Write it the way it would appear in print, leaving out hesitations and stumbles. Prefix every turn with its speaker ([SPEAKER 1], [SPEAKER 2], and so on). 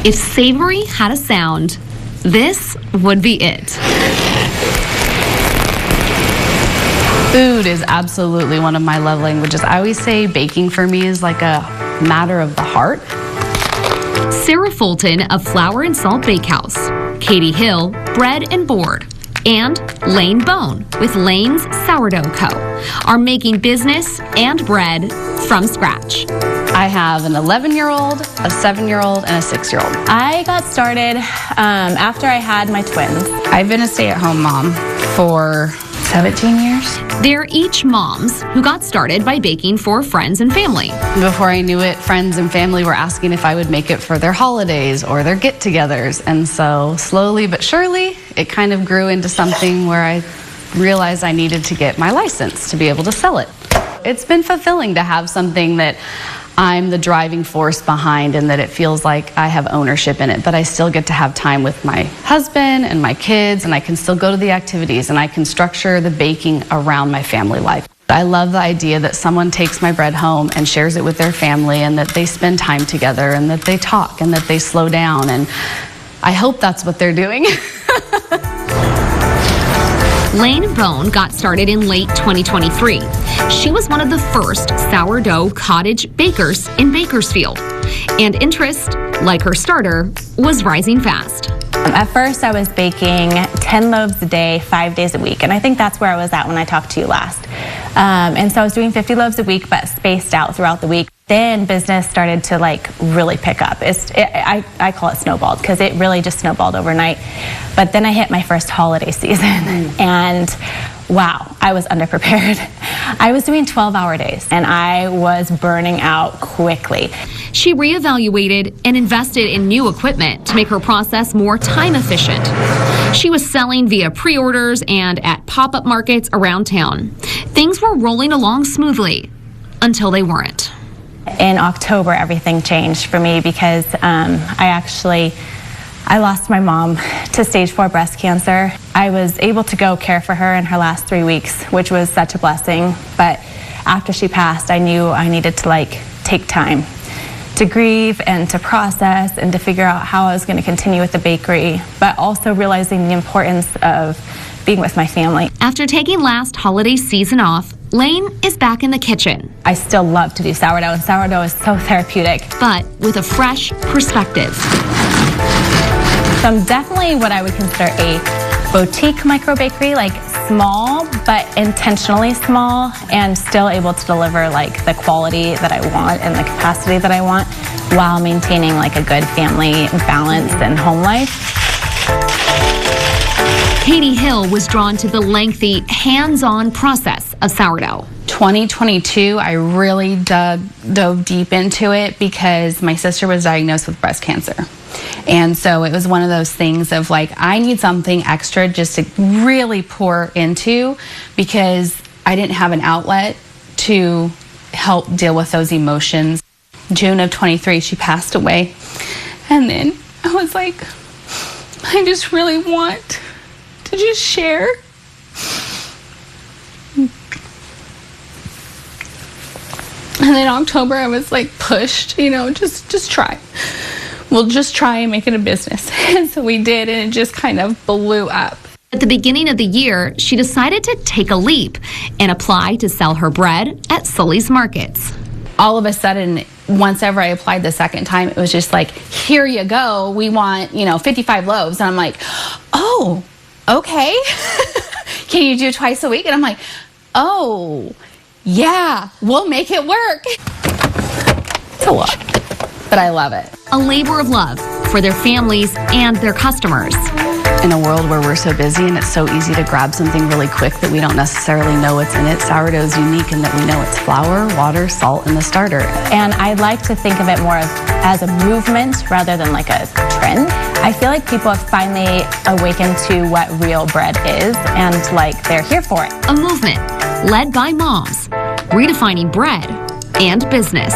[SPEAKER 1] If savory had a sound, this would be it.
[SPEAKER 2] Food is absolutely one of my love languages. I always say baking for me is like a matter of the heart.
[SPEAKER 1] Sarah Fulton of Flour and Salt Bakehouse, Katie Hill, Bread and Board, and Lane Bone with Lane's Sourdough Co. are making business and bread from scratch.
[SPEAKER 2] I have an 11-year-old, a 7-year-old, and a 6-year-old.
[SPEAKER 3] I got started after I had my twins.
[SPEAKER 2] I've been a stay-at-home mom for 17 years.
[SPEAKER 1] They're each moms who got started by baking for friends and family.
[SPEAKER 2] Before I knew it, friends and family were asking if I would make it for their holidays or their get-togethers. And so slowly but surely, it kind of grew into something where I realized I needed to get my license to be able to sell it. It's been fulfilling to have something that I'm the driving force behind and that it feels like I have ownership in it, but I still get to have time with my husband and my kids, and I can still go to the activities, and I can structure the baking around my family life. I love the idea that someone takes my bread home and shares it with their family, and that they spend time together, and that they talk, and that they slow down, and I hope that's what they're doing.
[SPEAKER 1] Lane Bone got started in late 2023. She was one of the first sourdough cottage bakers in Bakersfield. And interest, like her starter, was rising fast.
[SPEAKER 3] At first, I was baking 10 loaves a day, 5 days a week. And I think that's where I was at when I talked to you last. And so I was doing 50 loaves a week, but spaced out throughout the week. Then business started to really pick up. I call it snowballed because it really just snowballed overnight. But then I hit my first holiday season and wow, I was underprepared. I was doing 12-hour days and I was burning out quickly.
[SPEAKER 1] She reevaluated and invested in new equipment to make her process more time efficient. She was selling via pre-orders and at pop-up markets around town. Things were rolling along smoothly until they weren't.
[SPEAKER 3] In October, everything changed for me because I lost my mom to stage 4 breast cancer. I was able to go care for her in her last 3 weeks, which was such a blessing. But after she passed, I knew I needed to take time to grieve and to process and to figure out how I was going to continue with the bakery, but also realizing the importance of being with my family.
[SPEAKER 1] After taking last holiday season off, Lane is back in the kitchen.
[SPEAKER 3] I still love to do sourdough, and sourdough is so therapeutic.
[SPEAKER 1] But with a fresh perspective.
[SPEAKER 3] So I'm definitely what I would consider a boutique micro bakery, small, but intentionally small, and still able to deliver the quality that I want and the capacity that I want while maintaining a good family balance and home life.
[SPEAKER 1] Katie Hill was drawn to the lengthy, hands-on process of sourdough.
[SPEAKER 2] 2022, I really dove deep into it because my sister was diagnosed with breast cancer. And so it was one of those things of I need something extra just to really pour into because I didn't have an outlet to help deal with those emotions. June of 23, she passed away. And then I was I just really want to just share. And then October I was pushed, just try. We'll just try and make it a business. And so we did, and it just kind of blew up.
[SPEAKER 1] At the beginning of the year, she decided to take a leap and apply to sell her bread at Sully's Markets.
[SPEAKER 2] All of a sudden, once ever I applied the second time, it was just here you go. We want, 55 loaves. And I'm oh, okay. Can you do twice a week? And I'm oh, yeah, we'll make it work. It's a lot, but I love it.
[SPEAKER 1] A labor of love for their families and their customers.
[SPEAKER 2] In a world where we're so busy and it's so easy to grab something really quick that we don't necessarily know what's in it, sourdough is unique in that we know it's flour, water, salt, and the starter.
[SPEAKER 3] And I like to think of it more as a movement rather than a trend. I feel like people have finally awakened to what real bread is, and they're here for it.
[SPEAKER 1] A movement led by moms, redefining bread and business.